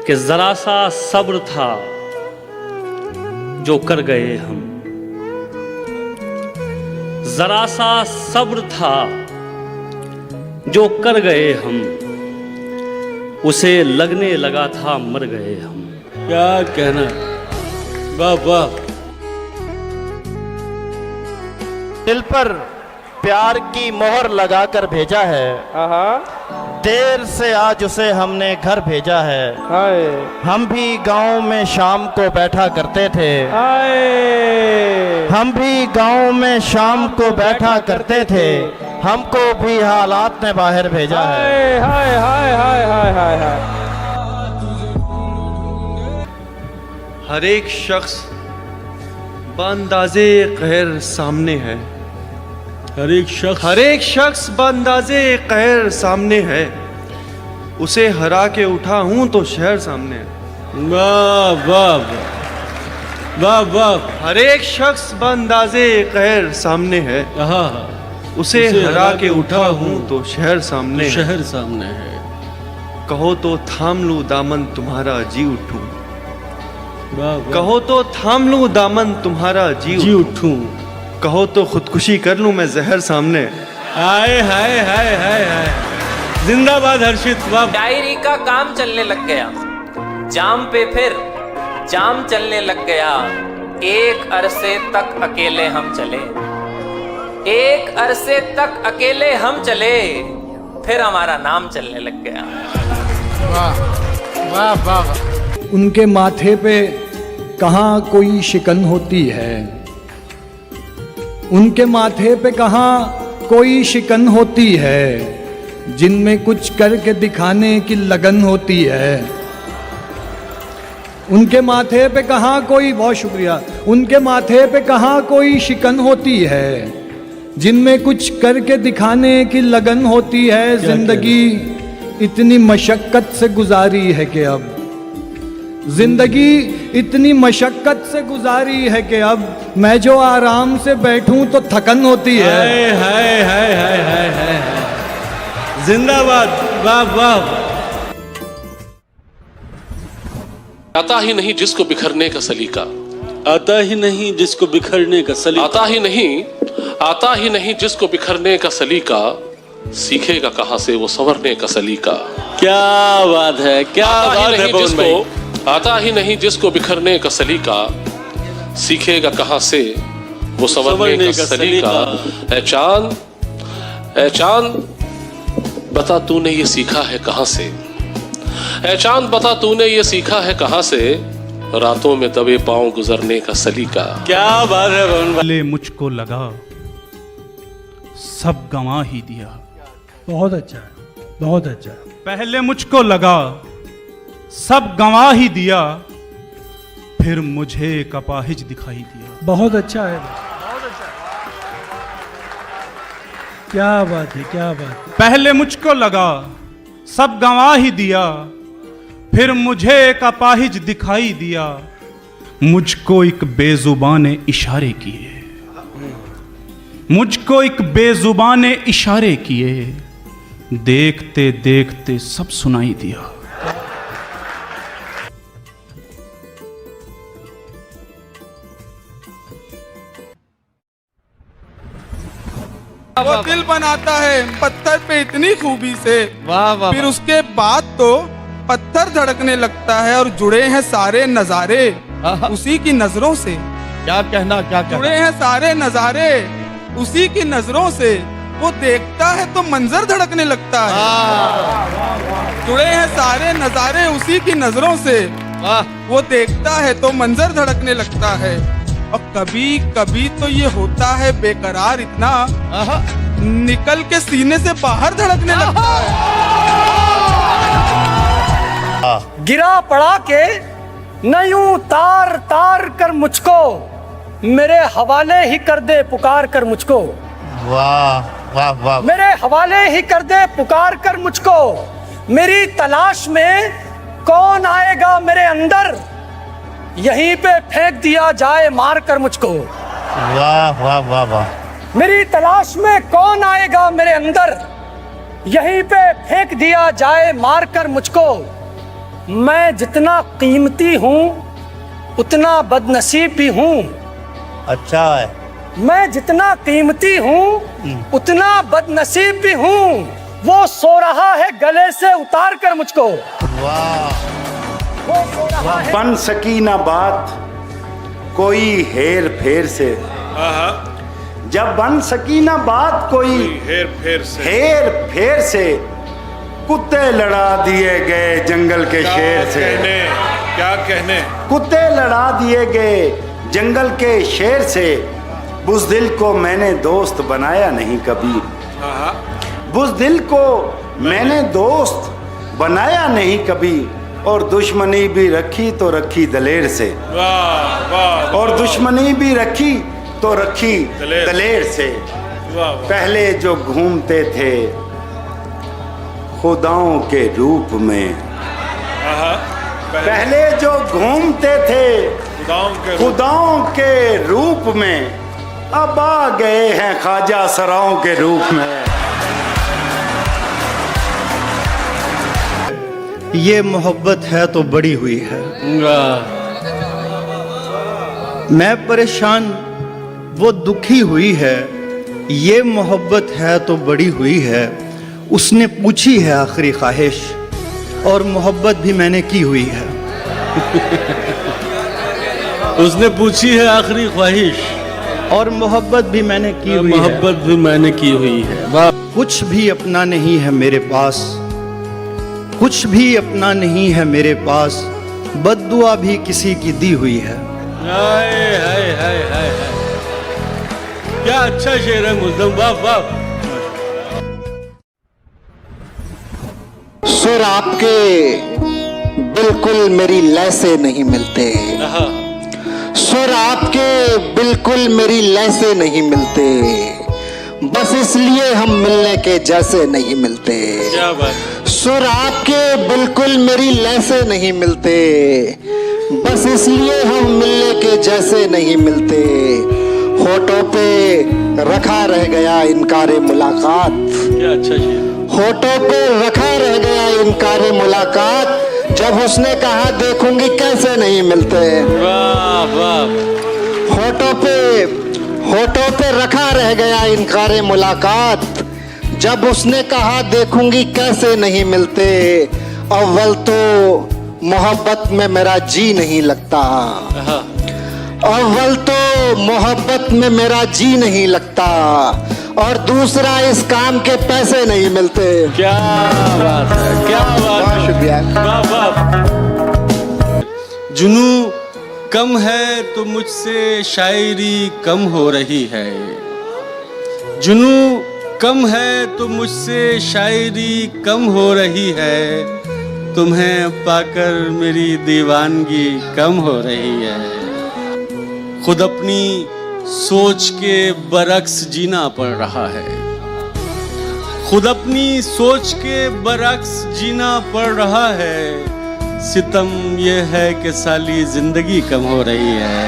कि जरा सा सब्र था जो कर गए हम, जरा सा सब्र था जो कर गए हम, उसे लगने लगा था मर गए हम। क्या कहना, वाह वाह। दिल पर प्यार की मोहर लगाकर भेजा है, देर से आज उसे हमने घर भेजा है। हम भी गांव में शाम को बैठा करते थे, हम भी गांव में शाम को बैठा करते थे, हमको भी हालात ने बाहर भेजा है। हाय हाय हाय हाय हाय हाय। हर एक शख्स बांदाज़े कहर सामने है, हर एक शख्स बांदाज़े कहर सामने है, उसे हरा के उठा हूं तो शहर सामने है। वाह वाह वाह वाह। हर एक शख्स बांदाज़े कहर सामने है, उसे हरा के उठा हूं तो शहर सामने है। शहर सामने है। कहो तो थाम लूं दामन तुम्हारा जी उठूं, वाह वाह। कहो तो थाम लूं दामन तुम्हारा जी उठूं, कहो तो खुदकुशी कर लूं मैं जहर सामने। हाय हाय हाय हाय हाय। जिंदाबाद हर्षित, वाह। डायरी का काम चलने लग गया, जाम पे फिर जाम चलने लग गया, एक अरसे तक अकेले हम चले, एक अरसे तक अकेले हम चले, फिर हमारा नाम चलने लग गया। वाह वाह वाह। उनके माथे पे कहाँ कोई शिकन होती है, उनके माथे पे कहाँ कोई शिकन होती है, जिनमें कुछ करके दिखाने की लगन होती है। उनके माथे पे कहाँ कोई, बहुत शुक्रिया, उनके माथे पे कहाँ कोई शिकन होती है, जिनमें कुछ करके दिखाने की लगन होती है। जिंदगी इतनी मशक्कत से गुजारी है कि अब, जिंदगी इतनी मशक्कत से गुजारी है कि अब मैं जो आराम से बैठूं तो थकन होती है। हाय हाय हाय हाय हाय हाय। जिंदाबाद, वाह वाह। आता ही नहीं जिसको बिखरने का सलीका, आता ही नहीं जिसको बिखरने का सलीका, आता ही नहीं जिसको बिखरने का सलीका, सीखेगा कहां से वो संवरने का सलीका। क्या बात है, क्या बात है पवन भाई। आता ही नहीं जिसको बिखरने का सलीका, सीखेगा कहां से वो संवरने का सलीका। ऐ चांद बता तूने ये सीखा है कहां से, ऐ चांद बता तूने ये सीखा है कहां से, रातों में दबे पांव गुजरने का सलीका। क्या बात है पवन भाई। पहले मुझको लगा सब गंवा ही दिया। बहुत अच्छा है, बहुत अच्छा है। पहले मुझको लगा सब गंवा ही दिया, फिर मुझे एक अपाहिज दिखाई दिया। बहुत अच्छा है, क्या बात है, क्या बात है। पहले मुझको लगा सब गंवा ही दिया, फिर मुझे एक अपाहिज दिखाई दिया। मुझको एक बेजुबान ने इशारे किए, मुझको एक बेजुबान ने इशारे किए, देखते देखते सब सुनाई दिया। वो दिल बनाता है पत्थर पे इतनी खूबी से, वाह वाह। फिर उसके बाद तो पत्थर धड़कने लगता है, और जुड़े हैं सारे नजारे उसी की नजरों से। क्या कहना, क्या कहना। जुड़े हैं सारे नजारे उसी की नजरों से, वो देखता है तो मंजर धड़कने लगता है। जुड़े हैं सारे नजारे उसी की नजरों से, वो देखता है तो मंजर धड़कने लगता है। और कभी कभी तो ये होता है बेकरार इतना, निकल के सीने से बाहर धड़कने लगता है। गिरा पड़ा के न यूं तार तार कर मुझको, मेरे हवाले ही कर दे पुकार कर मुझको। वाह वाह वाह। मेरे हवाले ही कर दे पुकार कर मुझको, मेरी तलाश में कौन आएगा मेरे अंदर, यहीं पे फेंक दिया जाए मार कर मुझको। वाह वाह वाह वाह। मेरी तलाश में कौन आएगा मेरे अंदर, यहीं पे फेंक दिया जाए मार कर मुझको। मैं जितना कीमती हूँ उतना बदनसीब भी हूँ। अच्छा है। मैं जितना कीमती हूँ उतना बदनसीब भी हूँ। वो सो रहा है गले से उतार कर मुझको। वो सो रहा है। बन सकी ना बात कोई हेर फेर से, जब बन सकी ना बात कोई हेर फेर से, कुत्ते लड़ा दिए गए जंगल के शेर से। क्या कहने? कुत्ते लड़ा दिए गए जंगल के शेर से, बुज़दिल को मैंने दोस्त बनाया नहीं कभी। बुज़दिल को मैंने दोस्त बनाया नहीं कभी, और दुश्मनी भी रखी तो रखी दलेर से। और दुश्मनी भी रखी तो रखी दलेर से। पहले जो घूमते थे खुदाओं के रूप में, पहले जो घूमते थे खुदाओं के रूप में, अब आ गए हैं ख्वाजा सराओं के रूप में। ये मोहब्बत है तो बड़ी हुई है। मैं परेशान वो दुखी हुई है। ये मोहब्बत है तो बड़ी हुई है। उसने पूछी है आखिरी ख्वाहिश, और मोहब्बत भी मैंने की हुई है। उसने पूछी है आखिरी ख्वाहिश, और मोहब्बत भी मैंने की हुई है। मोहब्बत भी मैंने की हुई है। वाह। कुछ भी अपना नहीं है मेरे पास, कुछ भी अपना नहीं है मेरे पास, बद्दुआ भी किसी की दी हुई है। हाय हाय हाय हाय हाय, क्या अच्छा शेर है मुल्ज़म। वाह वाह। सुर आपके बिल्कुल मेरी लय से नहीं मिलते। सुर आपके बिल्कुल मेरी लय से नहीं मिलते, बस इसलिए हम मिलने के जैसे नहीं मिलते। क्या बात। सुर आपके बिल्कुल मेरी लय से नहीं मिलते, बस इसलिए हम मिलने के जैसे नहीं मिलते। होठों पे रखा रह गया इनकार मुलाकात। क्या अच्छा शेर। होठों पे रखा रह गया इनकार मुलाकात, जब उसने कहा देखूंगी कैसे नहीं मिलते। वाह वाह। होठों पे रखा रह गया इनकार मुलाकात, जब उसने कहा देखूंगी कैसे नहीं मिलते। अव्वल तो मोहब्बत में मेरा जी नहीं लगता, अव्वल तो मोहब्बत में मेरा जी नहीं लगता, और दूसरा इस काम के पैसे नहीं मिलते। क्या बात है, क्या बात है। शुक्रिया। वाह वाह। जुनू कम है तो मुझसे शायरी कम हो रही है, जुनू कम है तो मुझसे शायरी कम हो रही है, तुम्हें पाकर मेरी दीवानगी कम हो रही है। खुद अपनी सोच के बरक्स जीना पड़ रहा है, खुद अपनी सोच के बरक्स जीना पड़ रहा है। सितम ये है कि साली जिंदगी कम हो रही है।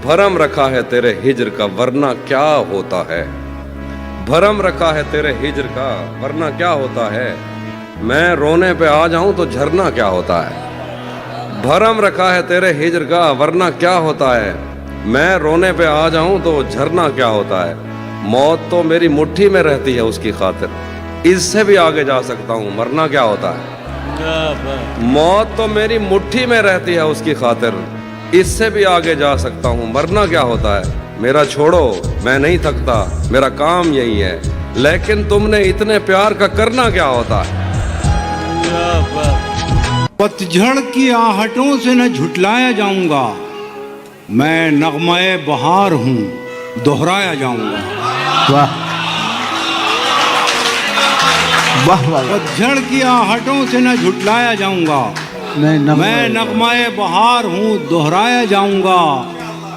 भरम रखा है तेरे हिज्र का वरना क्या होता है, भरम रखा है तेरे हिज्र का वरना क्या होता है। मैं रोने पे आ जाऊं तो झरना क्या होता है। भरम रखा है तेरे हिज्र का वरना क्या होता है, मैं रोने पे आ जाऊं तो झरना क्या होता है। मौत तो मेरी मुट्ठी में रहती है उसकी खातिर, इससे भी आगे जा सकता हूं मरना क्या होता है। मौत तो मेरी मुट्ठी में रहती है उसकी खातिर, इससे भी आगे जा सकता हूं मरना क्या होता है। मेरा छोड़ो मैं नहीं थकता, मेरा काम यही है, लेकिन तुमने इतने प्यार का करना क्या होता है। पतझड़ की आहटों से न झुटलाया जाऊंगा, मैं नगमाए बहार हूँ दोहराया जाऊंगा। वाह वाह वाह। पतझड़ की आहटों से न झुटलाया जाऊंगा, मैं नगमाए बहार हूँ दोहराया जाऊंगा।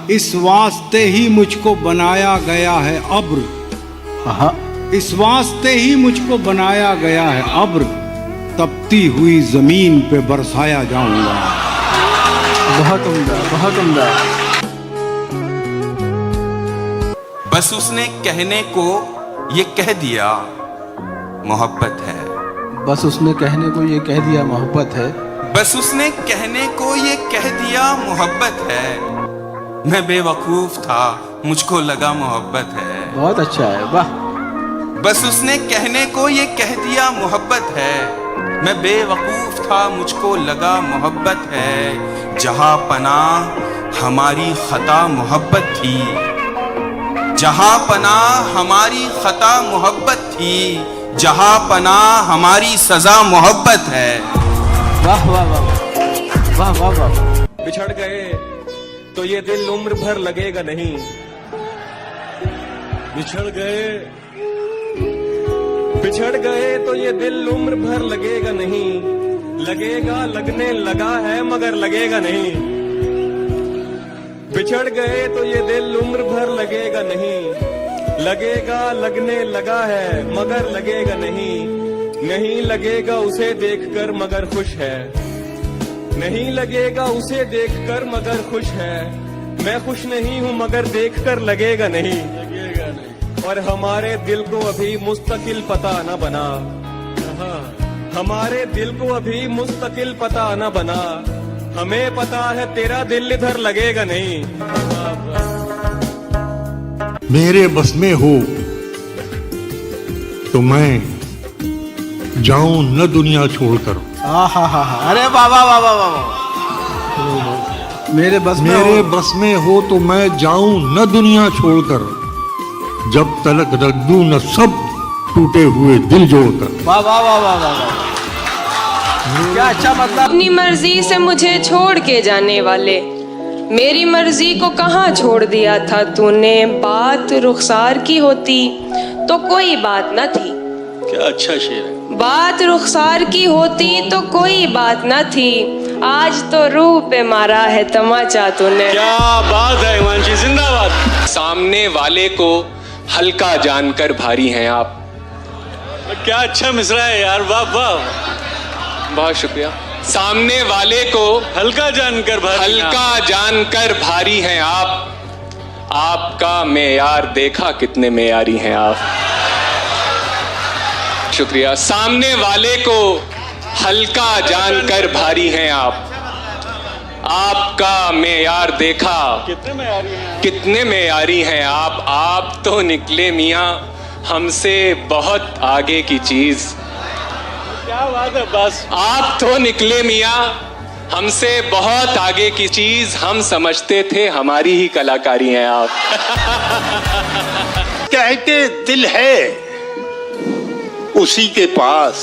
इस वास्ते ही मुझको बनाया गया है अब्र, इस वास्ते ही मुझको बनाया गया है अब्र, तपती हुई जमीन पे बरसाया जाऊंगा। बहुत उम्दा, बहुत उम्दा। बस उसने कहने को ये कह दिया मोहब्बत है। बस उसने कहने को ये कह दिया मोहब्बत है। बस उसने कहने को ये कह दिया मोहब्बत है। मैं बेवकूफ था, मुझको लगा मोहब्बत है। बहुत अच्छा है, वाह। बस उसने कहने को ये कह दिया मोहब्बत है। मैं बेवकूफ था, मुझको लगा मोहब्बत है। जहां पनाह हमारी खता मोहब्बत थी, जहां पनाह हमारी खता मोहब्बत थी, जहां पनाह हमारी सजा मोहब्बत है। वाह वाह वाह वाह वाह वाह। बिछड़ गए तो ये दिल उम्र भर लगेगा नहीं। बिछड़ गए तो ये दिल उम्र भर लगेगा नहीं। लगेगा, लगने लगा है मगर लगेगा नहीं। बिछड़ गए तो ये दिल उम्र भर लगेगा नहीं। लगेगा, लगने लगा है मगर लगेगा नहीं। नहीं लगेगा उसे देखकर मगर खुश है। नहीं लगेगा उसे देखकर मगर खुश है। मैं खुश नहीं हूँ मगर देखकर लगेगा नहीं। और हमारे दिल को अभी मुस्तकिल पता न बना। हमारे दिल को अभी मुस्तकिल पता न बना। हमें पता है तेरा दिल इधर लगेगा नहीं। मेरे बस में हो तो मैं जाऊं न दुनिया छोड़कर। अरे वाह वाह वाह वाह वाह। मेरे बस में हो तो मैं जाऊं न दुनिया छोड़कर। जब तलक रख दूं न सब टूटे हुए दिल जोड़कर। वाह वाह वाह वाह वाह। क्या अच्छा मतलब। अपनी मर्जी से मुझे छोड़ के जाने वाले, मेरी मर्जी को कहाँ छोड़ दिया था तूने। बात रुखसार की होती तो कोई बात न थी। क्या अच्छा शेर है। बात रुखसार की होती तो कोई बात न थी। आज तो रूह पे मारा है तमाचा तूने। क्या बात है हिमांशी, जिंदाबाद। सामने वाले को हल्का जानकर भारी हैं आप। क्या अच्छा मिसरा है यार, वाह वाह। बहुत शुक्रिया। सामने वाले को हल्का जानकर भारी हैं आप। आपका मेयार देखा कितने मेयारी हैं आप। शुक्रिया। सामने वाले को हल्का जानकर भारी हैं आप। आपका मेयार देखा कितने मेयारी हैं आप। आप तो निकले मियाँ हमसे बहुत आगे की चीज। क्या बात है। बस आप तो निकले मियाँ हमसे बहुत आगे की चीज। हम समझते थे हमारी ही कलाकारी हैं आप। कहते दिल है उसी के पास,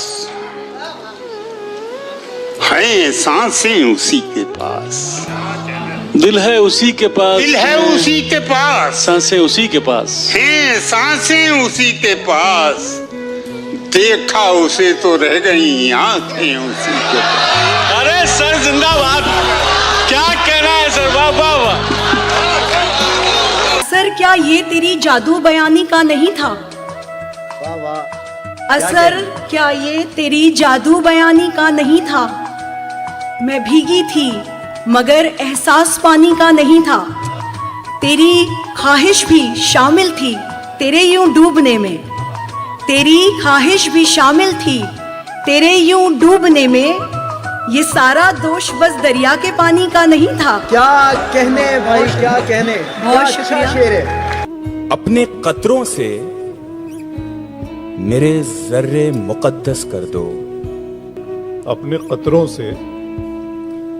हैं सांसें उसी के पास। दिल है उसी के पास, दिल है उसी के पास, सांसें उसी के पास, हैं सांसें उसी के पास। देखा उसे तो रह गई आंखें उसी के पास। अरे सर जिंदाबाद। क्या कहना है सर, वाह वाह वाह। सर क्या ये तेरी जादू बयानी का नहीं था? वाह वाह। असर क्या ये तेरी जादू बयानी का नहीं था? मैं भीगी थी मगर एहसास पानी का नहीं था। तेरी ख्वाहिश भी शामिल थी तेरे यूं डूबने में। तेरी ख्वाहिश भी शामिल थी तेरे यूं डूबने में। ये सारा दोष बस दरिया के पानी का नहीं था। क्या कहने भाई, क्या कहने। बहुत शुक्रिया। शेर है। अपने कतरों से मेरे जर्रे मुकद्दस कर दो। अपने कतरों से,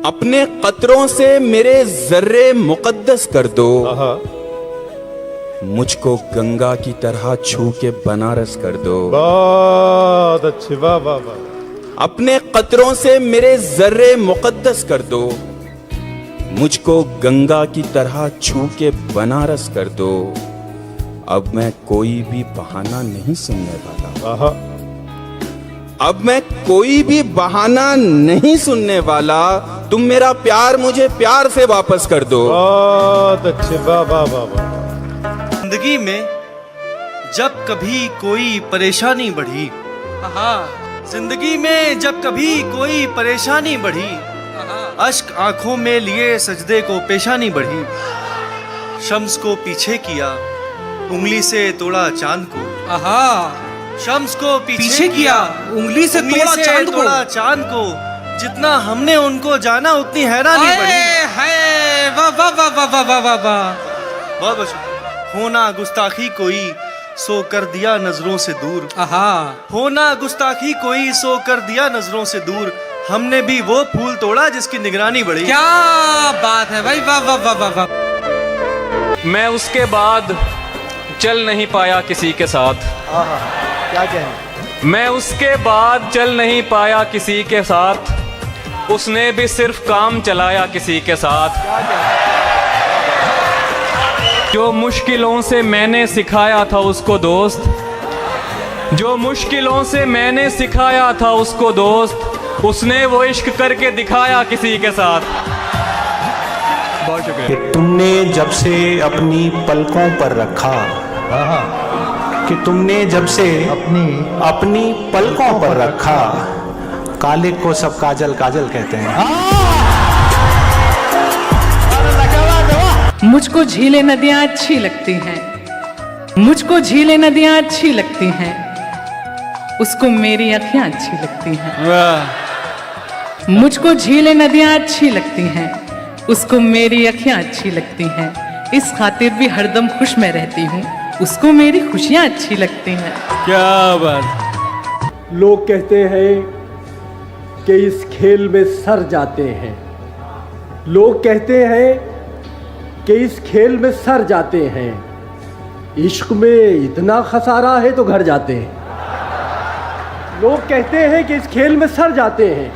अपने कतरों से मेरे जर्रे मुकद्दस कर दो। मुझको गंगा की तरह छू के बनारस कर दो। बहुत अच्छे, वाह वाह वाह। अपने कतरों से मेरे जर्रे मुकद्दस कर दो। मुझको गंगा की तरह छू के बनारस कर दो। अब मैं कोई भी बहाना नहीं सुनने वाला। अब मैं कोई भी बहाना नहीं सुनने वाला। तुम मेरा प्यार मुझे प्यार से वापस कर दो। बहुत अच्छे, वाह वाह वाह वाह। जिंदगी में जब कभी कोई परेशानी बढ़ी, जिंदगी में जब कभी कोई परेशानी बढ़ी, अश्क आंखों में लिए सजदे को पेशानी बढ़ी। शम्स को पीछे किया उंगली से तोड़ा चांद को, आहा, शम्स को पीछे किया, उंगली से तोड़ा चांद को। जितना हमने उनको जाना उतनी हैरानी बढ़ी। हाय, वाह वाह वाह वाह वाह वाह वाह वाह। बहुत बहुत। होना गुस्ताखी कोई सो कर दिया नजरों से दूर, आहा, होना गुस्ताखी कोई सो कर दिया नजरों से दूर। हमने भी वो फूल तोड़ा जिसकी निगरानी बढ़ी। क्या बात है भाई, वाह वाह वाह वाह वाह। मैं उसके बाद चल नहीं पाया किसी के साथ, क्या कहें? मैं उसके बाद चल नहीं पाया किसी के साथ, उसने भी सिर्फ काम चलाया किसी के साथ। जो मुश्किलों से मैंने सिखाया था उसको दोस्त, जो मुश्किलों से मैंने सिखाया था उसको दोस्त, उसने वो इश्क करके दिखाया किसी के साथ। बहुत शुक्रिया। कि तुमने जब से अपनी पलकों पर रखा, कि तुमने जब से अपनी पलकों पर रखा, काले को सब काजल काजल कहते हैं। मुझको झीलें नदियाँ अच्छी लगती हैं, मुझको झीलें नदियाँ अच्छी लगती हैं, उसको मेरी अखियाँ अच्छी लगती हैं। मुझको झीलें नदियाँ अच्छी लगती हैं, उसको मेरी अखियाँ अच्छी लगती हैं। इस खातिर भी हरदम खुश मैं रहती हूँ, उसको मेरी खुशियाँ अच्छी लगती हैं। क्या बात। लोग कहते हैं कि इस खेल में सर जाते हैं, लोग कहते हैं कि इस खेल में सर जाते हैं, इश्क में इतना खसारा है तो घर जाते हैं। लोग कहते हैं कि इस खेल में सर जाते हैं,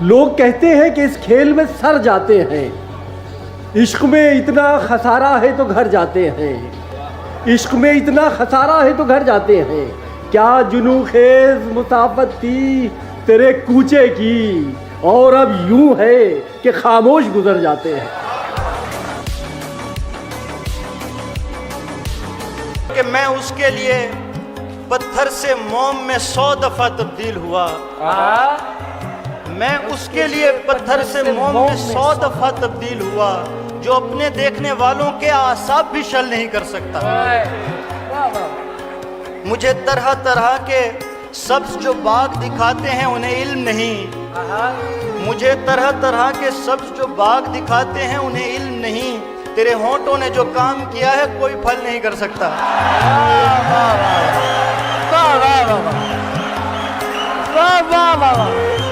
लोग कहते हैं कि इस खेल में सर जाते हैं, इश्क में इतना खसारा है तो घर जाते हैं, इश्क में इतना खसारा है तो घर जाते हैं। क्या जुनू खेज मुसाफत थी तेरे कूचे की, और अब यूं है कि खामोश गुजर जाते हैं। कि मैं उसके लिए पत्थर से मोम में 100 दफा तब्दील हुआ, मैं उसके लिए पत्थर से मोम में 100 दफा तब्दील हुआ, जो अपने देखने वालों के आसाब भी शल नहीं कर सकता। मुझे तरह तरह के सब्ज जो बाग दिखाते हैं उन्हें इल्म नहीं, मुझे तरह तरह के सब्ज जो बाग दिखाते हैं उन्हें इल्म नहीं। तेरे होंठों ने जो काम किया है कोई फल नहीं कर सकता। वाह वाह वाह वाह वाह वाह वाह वाह।